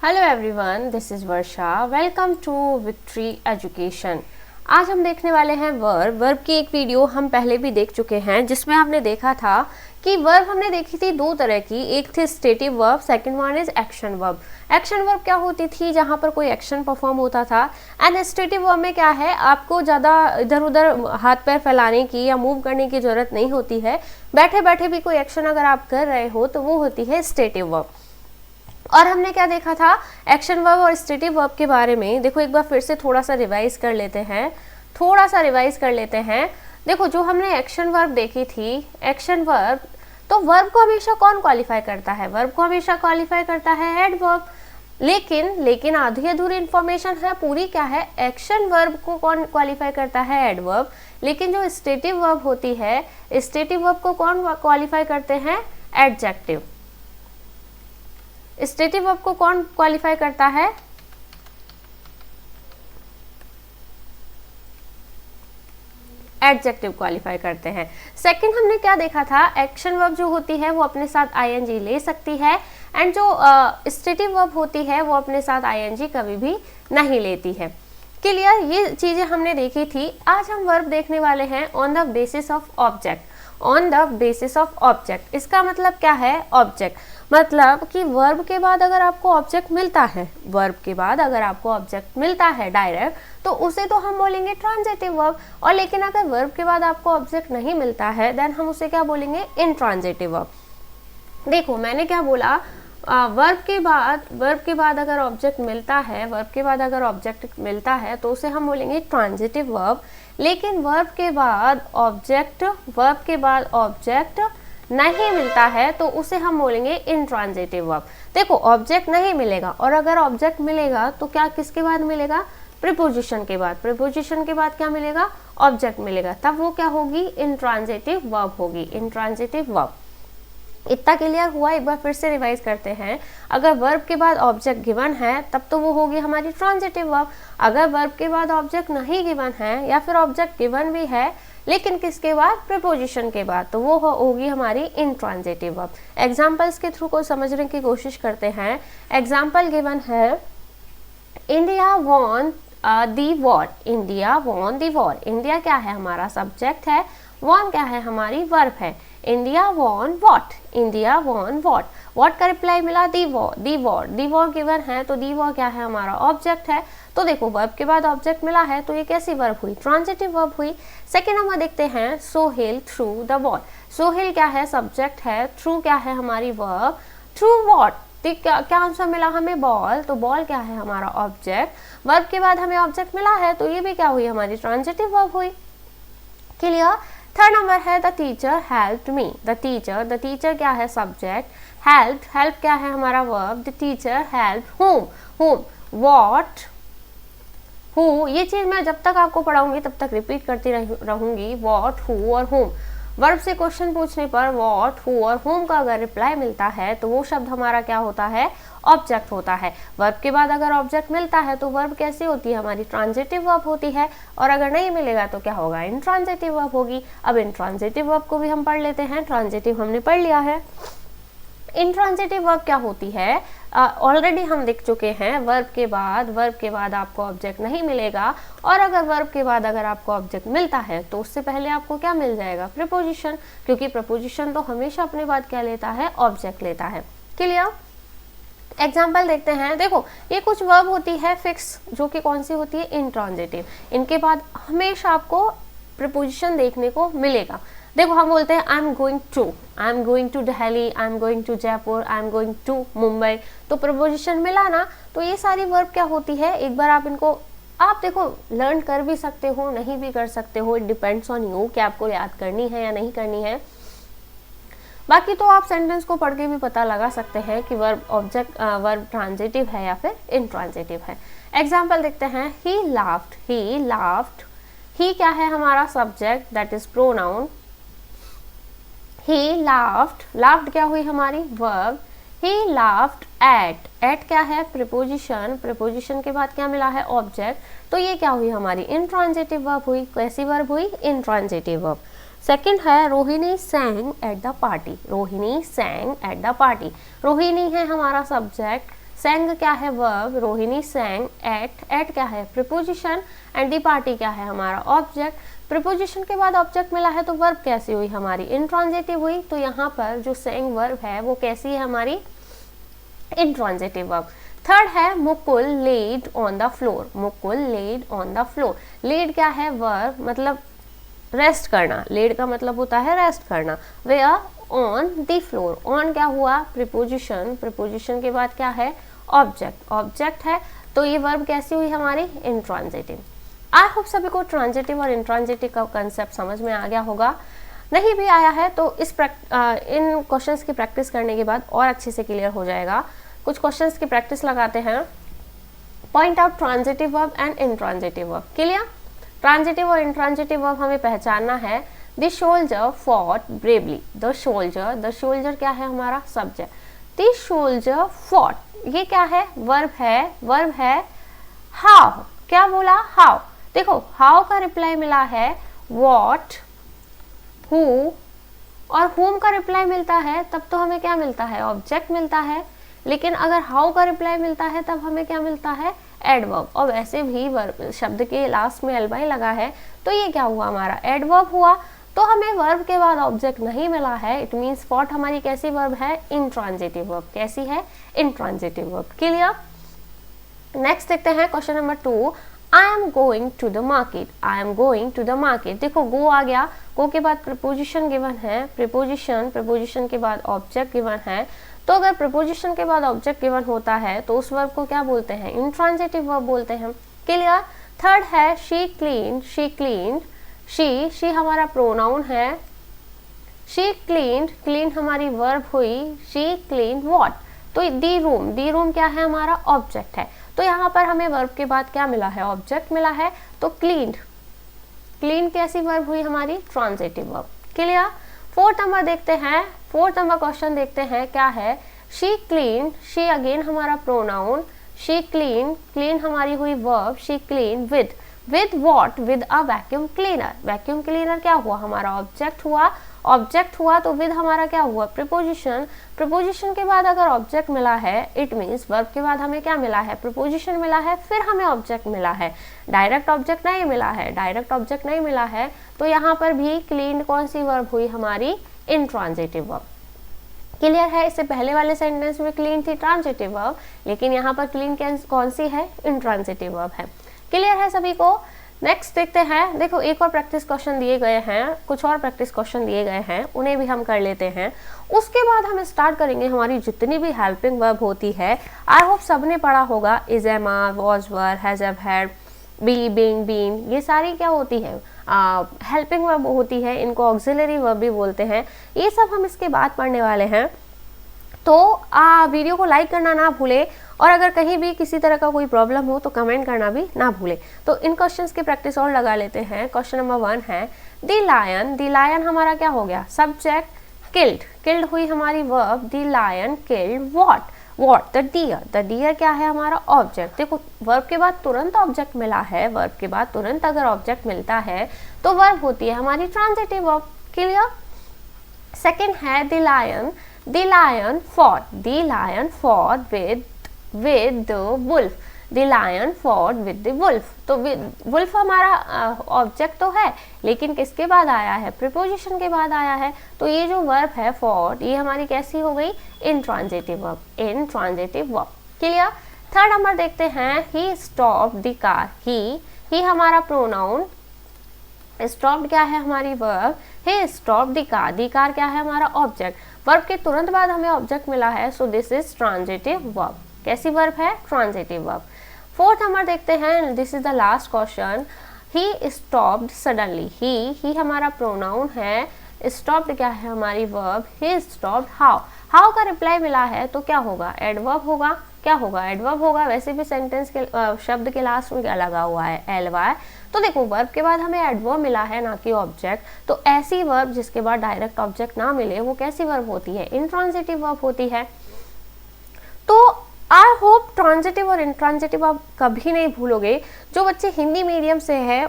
Hello everyone, this is Varsha. Welcome to Victory Education. आज हम देखने वाले हैं वर्ब की एक वीडियो हम पहले भी देख चुके हैं, जिसमें हमने देखा था कि वर्ब हमने देखी थी दो तरह की। एक थी stative verb, second one is action verb. Action verb क्या होती थी? जहाँ पर कोई एक्शन परफॉर्म होता था। एंड स्टेटिव वर्ब में क्या है, आपको ज़्यादा इधर उधर हाथ पैर फैलाने की या मूव करने की ज़रूरत नहीं होती है। बैठे बैठे भी कोई एक्शन अगर आप कर रहे हो तो वो होती है स्टेटिव वर्ब। और हमने क्या देखा था एक्शन वर्ब और स्टेटिव वर्ब के बारे में। देखो एक बार फिर से थोड़ा सा रिवाइज कर लेते हैं। देखो जो हमने एक्शन वर्ब देखी थी, एक्शन वर्ब, तो वर्ब को हमेशा कौन क्वालिफाई करता है? वर्ब को हमेशा क्वालिफाई करता है एडवर्ब। लेकिन आधी अधूरी इंफॉर्मेशन है, पूरी क्या है, एक्शन वर्ब को कौन क्वालिफाई करता है? एडवर्ब। लेकिन जो स्टेटिव वर्ब होती है, स्टेटिव वर्ब को कौन क्वालिफाई करते हैं? एडजेक्टिव। स्टेटिव वर्ब को कौन क्वालिफाई करता है? एडजेक्टिव क्वालिफाई करते हैं। सेकंड हमने क्या देखा था, एक्शन वर्ब जो होती है वो अपने साथ आईएनजी ले सकती है, एंड जो स्टेटिव वर्ब होती है वो अपने साथ आईएनजी कभी भी नहीं लेती है। क्लियर? ये चीजें हमने देखी थी। आज हम वर्ब देखने वाले हैं on the basis of object. On the basis of object, इसका मतलब क्या है? ऑब्जेक्ट मतलब कि वर्ब के बाद अगर आपको ऑब्जेक्ट मिलता है, डायरेक्ट, तो उसे तो हम बोलेंगे ट्रांजिटिव वर्ब। और लेकिन अगर वर्ब के बाद आपको ऑब्जेक्ट नहीं मिलता है, देन हम उसे क्या बोलेंगे? Intransitive verb. देखो मैंने क्या बोला, वर्ब के बाद अगर ऑब्जेक्ट मिलता है तो उसे हम बोलेंगे ट्रांजिटिव वर्ब। लेकिन वर्ब के बाद ऑब्जेक्ट नहीं मिलता है तो उसे हम बोलेंगे इनट्रांजिटिव वर्ब। देखो ऑब्जेक्ट नहीं मिलेगा, और अगर ऑब्जेक्ट मिलेगा तो क्या किसके बाद मिलेगा? प्रीपोजिशन के बाद। प्रीपोजिशन के बाद क्या मिलेगा? ऑब्जेक्ट मिलेगा, तब वो क्या होगी? इनट्रांजिटिव वर्ब होगी। Intransitive verb. इतना क्लियर हुआ? एक बार फिर से रिवाइज करते हैं। अगर वर्ब के बाद ऑब्जेक्ट गिवन है तब तो वो होगी हमारी ट्रांजिटिव वर्ब। अगर वर्ब के बाद ऑब्जेक्ट नहीं गिवन है, या फिर ऑब्जेक्ट गिवन भी है लेकिन किसके बाद? प्रीपोजिशन के बाद, तो वो होगी हमारी इनट्रांजिटिव वर्ब। एग्जांपल्स के थ्रू को समझने की कोशिश करते हैं। एग्जांपल गिवन है, India won the war. India won the war. India क्या है? हमारा सब्जेक्ट है। वॉन क्या है? हमारी वर्ब है। India won what. India won what. What का रिप्लाई मिला? दी वॉर। दी वॉर। दी वॉर गिवन है तो दी वॉर क्या है? हमारा ऑब्जेक्ट है। तो देखो वर्ब के बाद ऑब्जेक्ट मिला है तो ये कैसी वर्ब हुई? ट्रांजिटिव वर्ब हुई। सेकेंड हम देखते हैं, Sohail through the ball. Sohail क्या है? सब्जेक्ट है। थ्रू क्या है? हमारी वर्ब। Through what? क्या आंसर मिला हमें? बॉल। तो बॉल क्या है? हमारा ऑब्जेक्ट। वर्ब के बाद हमें ऑब्जेक्ट मिला है तो ये भी क्या हुई? हमारी ट्रांजिटिव वर्ब हुई। क्लियर? थर्ड नंबर है, the teacher helped me. The teacher क्या है? सब्जेक्ट। हेल्प क्या है? हमारा verb. The teacher help whom what, who. ये चीज मैं जब तक आपको पढ़ाऊंगी तब तक रिपीट करती रहूंगी। व्हाट, हु और whom। वर्ब से क्वेश्चन पूछने पर व्हाट, हु और whom का अगर रिप्लाई मिलता है तो वो शब्द हमारा क्या होता है? ऑब्जेक्ट होता है। वर्ब के बाद अगर ऑब्जेक्ट मिलता है तो वर्ब कैसी होती है? हमारी ट्रांजिटिव वर्ब होती है। और अगर नहीं मिलेगा तो क्या होगा? इनट्रांजिटिव वर्ब होगी। अब इनट्रांजिटिव वर्ब को भी हम पढ़ लेते हैं। ट्रांजिटिव हमने पढ़ लिया है। इनट्रांजिटिव वर्ब क्या होती है? ऑलरेडी हम देख चुके हैं। वर्ब के बाद आपको ऑब्जेक्ट नहीं मिलेगा, और अगर वर्ब के बाद अगर आपको ऑब्जेक्ट मिलता है तो उससे पहले आपको क्या मिल जाएगा? प्रीपोजिशन, क्योंकि प्रीपोजिशन तो हमेशा अपने बाद क्या लेता है? ऑब्जेक्ट लेता है। क्लियर? एग्जाम्पल देखते हैं। देखो ये कुछ वर्ब होती है फिक्स, जो कि कौन सी होती है? इनट्रांजिटिव। इनके बाद हमेशा आपको प्रीपोजिशन देखने को मिलेगा। देखो हम बोलते हैं I am going to Delhi, I am going to Jaipur, I am going to Mumbai. तो प्रीपोजिशन मिला ना, तो ये सारी वर्ब क्या होती है? एक बार आप देखो लर्न कर भी सकते हो, नहीं भी कर सकते हो। इट डिपेंड्स ऑन यू कि आपको याद करनी है या नहीं करनी है। बाकी तो आप सेंटेंस को पढ़ के भी पता लगा सकते हैं कि वर्ब ट्रांजिटिव है या फिर इनट्रांजिटिव है। एग्जाम्पल देखते हैं। ही लाफ्ड। ही क्या है? हमारा subject, that is pronoun. He laughed क्या हुई? हमारी वर्ब। ही लाफ्ड एट क्या है? प्रीपोजिशन के बाद क्या मिला है? ऑब्जेक्ट। तो ये क्या हुई? हमारी इनट्रांजिटिव वर्ब हुई। कैसी वर्ब हुई? Intransitive verb. सेकंड है, Rohini सैंग at the party. Rohini है हमारा सब्जेक्ट, सेंग क्या है वर्ब, रोहिणी सेंग एट क्या है प्रीपोजिशन, एंड दी पार्टी क्या है हमारा ऑब्जेक्ट। प्रीपोजिशन के बाद ऑब्जेक्ट मिला है तो वर्ब कैसी हुई हमारी, इंट्रांजिटिव हुई। तो यहाँ पर जो सेंग वर्ब है वो कैसी है हमारी, इंट्रांजिटिव वर्ब। थर्ड है Mukul laid on the floor, Mukul laid on the floor. Laid क्या है वर्ब, मतलब रेस्ट करना, लेड का मतलब होता है रेस्ट करना। Where, on the floor, on क्या हुआ प्रीपोजिशन, प्रीपोजिशन के बाद क्या है ऑब्जेक्ट, ऑब्जेक्ट है। तो ये वर्ब कैसी हुई हमारी, इंट्रांजिटिव। आई होप सभी को ट्रांजिटिव और इंट्रांजिटिव का कंसेप्ट समझ में आ गया होगा। नहीं भी आया है तो इन क्वेश्चंस की प्रैक्टिस करने के बाद और अच्छे से क्लियर हो जाएगा। कुछ क्वेश्चंस की प्रैक्टिस लगाते हैं। Point out transitive verb and intransitive verb. Clear, transitive और इंट्रांजिटिव वर्ब हमें पहचानना है। The soldier fought bravely, the soldier क्या है हमारा सब्जेक्ट, द सोल्जर फॉट ये क्या है वर्ब है हाउ, क्या बोला हाउ। देखो हाउ का रिप्लाई मिला है व्हाट, हु और whom का रिप्लाई मिलता है तब तो हमें क्या मिलता है ऑब्जेक्ट मिलता है। लेकिन अगर हाउ का रिप्लाई मिलता है तब हमें क्या मिलता है एडवर्ब। और वैसे भी वर्ब शब्द के लास्ट में एलवाई लगा है तो ये क्या हुआ हमारा एडवर्ब हुआ। तो हमें वर्ब के बाद ऑब्जेक्ट नहीं मिला है, इट मीन्स फॉट हमारी कैसी वर्ब है, इंट्रांजिटिव वर्ब। कैसी है, इंट्रांजिटिव वर्ब। क्लियर। नेक्स्ट देखते हैं question number 2। I am going to the market, I am going to the market. देखो गो आ गया, गो के बाद प्रीपोजिशन गिवन है, प्रीपोजिशन के बाद ऑब्जेक्ट गिवन है। तो अगर प्रीपोजिशन के बाद ऑब्जेक्ट गिवन होता है तो उस वर्ब को क्या बोलते हैं, इंट्रांजिटिव वर्ब बोलते हैं। क्लियर। थर्ड है शी क्लीन्ड, शी हमारा प्रोनाउन है, शी क्लीन्ड हमारी वर्ब हुई, शी क्लीन्ड व्हाट। तो दी रूम क्या है हमारा ऑब्जेक्ट है। तो यहाँ पर हमें वर्ब के बाद क्या मिला है ऑब्जेक्ट मिला है। तो क्लीन्ड कैसी वर्ब हुई हमारी, transitive verb. Clear. Fourth number देखते हैं, फोर्थ नंबर क्वेश्चन देखते हैं क्या है, शी क्लीन, शी अगेन हमारा प्रोनाउन, शी क्लीन हमारी हुई verb, she clean with what, with a vacuum cleaner. Vacuum cleaner क्या हुआ हमारा ऑब्जेक्ट हुआ तो विद हमारा क्या हुआ प्रीपोजिशन के बाद अगर ऑब्जेक्ट मिला है इट मीन्स वर्ब के बाद हमें क्या मिला है प्रीपोजिशन मिला है, फिर हमें ऑब्जेक्ट मिला है, डायरेक्ट ऑब्जेक्ट नहीं मिला है। तो यहाँ पर भी क्लीन कौन सी वर्ब हुई हमारी, इंट्रांजिटिव वर्ब। क्लियर है। इससे पहले वाले सेंटेंस में क्लीन थी ट्रांजिटिव वर्ब, लेकिन यहाँ पर क्लीन कौन सी है, इंट्रांजिटिव वर्ब है। क्लियर है सभी को। नेक्स्ट देखते हैं। देखो एक और प्रैक्टिस क्वेश्चन दिए गए हैं, कुछ और प्रैक्टिस क्वेश्चन दिए गए हैं, उन्हें भी हम कर लेते हैं। उसके बाद हम स्टार्ट करेंगे हमारी जितनी भी हेल्पिंग वर्ब होती है। आई होप सबने पढ़ा होगा, is, am, are, was, were, has, have, had, be, being, been, ये सारी क्या होती है हेल्पिंग वर्ब होती है। इनको ऑक्सिलरी वर्ब भी बोलते हैं। ये सब हम इसके बाद पढ़ने वाले हैं। तो वीडियो को लाइक करना ना भूले, और अगर कहीं भी किसी तरह का कोई प्रॉब्लम हो तो कमेंट करना भी ना भूले। तो इन क्वेश्चंस की प्रैक्टिस और लगा लेते हैं। क्वेश्चन नंबर 1 है द लायन हमारा क्या हो गया सब्जेक्ट, किल्ड हुई हमारी verb, the lion killed what the deer क्या है हमारा ऑब्जेक्ट। देखो वर्ब के बाद तुरंत ऑब्जेक्ट मिला है, वर्ब के बाद तुरंत अगर ऑब्जेक्ट मिलता है तो वर्ब होती है हमारी ट्रांजिटिव वर्ब। क्लियर। सेकेंड है the lion fought with the wolf, the lion fought with the wolf। तो wolf हमारा ऑब्जेक्ट तो है, लेकिन किसके बाद आया है, प्रीपोजिशन के बाद आया है। तो ये जो वर्ब है fought, ये हमारी कैसी हो गई, intransitive verb. Clear. Third number देखते हैं, he stopped the car, he हमारा प्रोनाउन, स्टॉप्ड क्या है हमारी verb, he stopped the car क्या है हमारा ऑब्जेक्ट। वर्ब के तुरंत बाद हमें ऑब्जेक्ट मिला है, so this is transitive verb. कैसी वर्ब है, ट्रांजिटिव वर्ब। फोर्थ नंबर देखते हैं, this is the last question, he stopped suddenly, he हमारा प्रोनाउन है, स्टॉप्ड क्या है हमारी वर्ब, ही स्टॉप्ड हाउ का रिप्लाई मिला है तो क्या होगा, एडवर्ब होगा। क्या होगा, एडवर्ब होगा। वैसे भी सेंटेंस के शब्द के लास्ट में क्या लगा हुआ है, एलवाई। तो देखो वर्ब के बाद हमें एडवर्ब मिला है ना कि ऑब्जेक्ट। तो ऐसी वर्ब जिसके बाद डायरेक्ट ऑब्जेक्ट ना मिले वो कैसी वर्ब होती है, इंट्रांजिटिव वर्ब होती है। तो आई होप ट्रांजिटिव और इंट्रांजिटिव आप कभी नहीं भूलोगे। जो बच्चे हिंदी मीडियम से हैं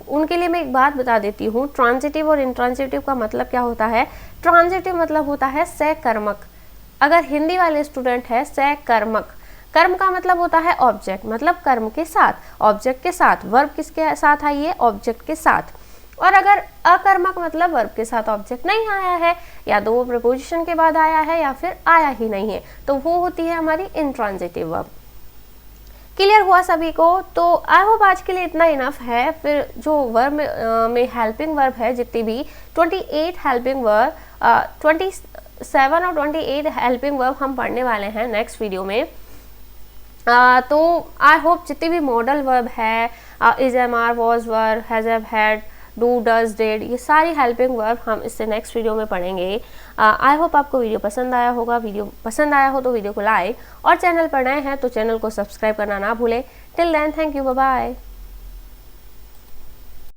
उनके लिए मैं एक बात बता देती हूँ, ट्रांजिटिव और इंट्रांजिटिव का मतलब क्या होता है। ट्रांजिटिव मतलब होता है सकर्मक। अगर हिंदी वाले स्टूडेंट है सकर्मक, कर्म का मतलब होता है ऑब्जेक्ट, मतलब कर्म के साथ, ऑब्जेक्ट के साथ। वर्ब किसके साथ आई है? ऑब्जेक्ट के साथ। और अगर अकर्मक मतलब वर्ब के साथ ऑब्जेक्ट नहीं आया है, या तो वो प्रीपोजिशन के बाद आया है या फिर आया ही नहीं है, तो वो होती है हमारी इंट्रांजिटिव वर्ब। क्लियर हुआ सभी को? तो आई होप आज के लिए इतना इनफ है। फिर जो वर्ब में हेल्पिंग वर्ब है, जितनी भी 28 हेल्पिंग वर्ब, 27 और 28 हेल्पिंग वर्ब हम पढ़ने वाले हैं नेक्स्ट वीडियो में। तो आई होप जितनी भी मॉडल वर्ब है, is, am, are, was, were, has, have, had, do, does, did, ये सारी हेल्पिंग वर्ब हम इससे नेक्स्ट वीडियो में पढ़ेंगे। आई होप आपको वीडियो पसंद आया होगा। वीडियो पसंद आया हो तो वीडियो को लाइक, और चैनल पर नए हैं तो चैनल को सब्सक्राइब करना ना भूलें। Till then, thank you, bye bye.